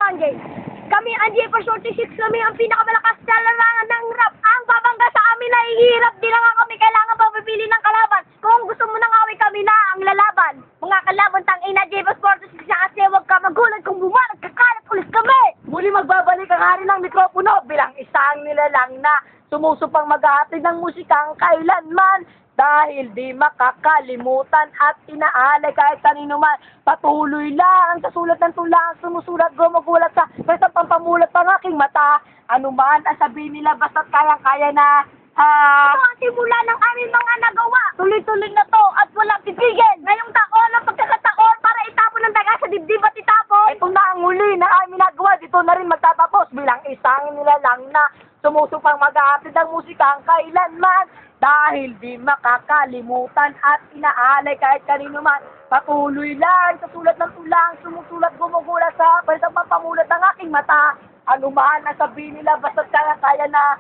Anjay. Kami ang J446, kami ang pinakamalakas na larangan ng rap. Ang babangga sa amin ay hirap, di na nga kami kailangan papipili ng kalaban. Kung gusto mo nang away, kami na ang lalaban. Mga kalaban, tangina J446 na kasi huwag ka magulat kung bumalag, kakalat ulit kami. Muli magbabalik ang hari ng mikropono bilang isang nilalang na sumusupang maghahatid ng musikang kailanman. Dahil di makakalimutan at inaalay kahit kanino man. Patuloy lang sa sulat ng tulang, sumusulat, gumugulat sa basta pampamulat ng aking mata. Ano man ang sabihin nila, basta't kayang-kaya na. Ito ang simula ng aming mga nagawa. Tuloy-tuloy na to at walang titigil. Ngayong taon ang pagkakataon para itapon ng daga sa dibdib at itapon. Ito na ang huli na aming nagawa. Dito na rin magtatapos bilang isang nilalang na sumusupang mag-aapit ng musikang kailanman. Dahil di makakalimutan at inaalay kahit kanino man. Patuloy lang sa sulat ng tulang, sumusulat, gumugulat sa basta pampamulat ng aking mata. Ano man ang sabihin nila, basta't kaya-kaya na.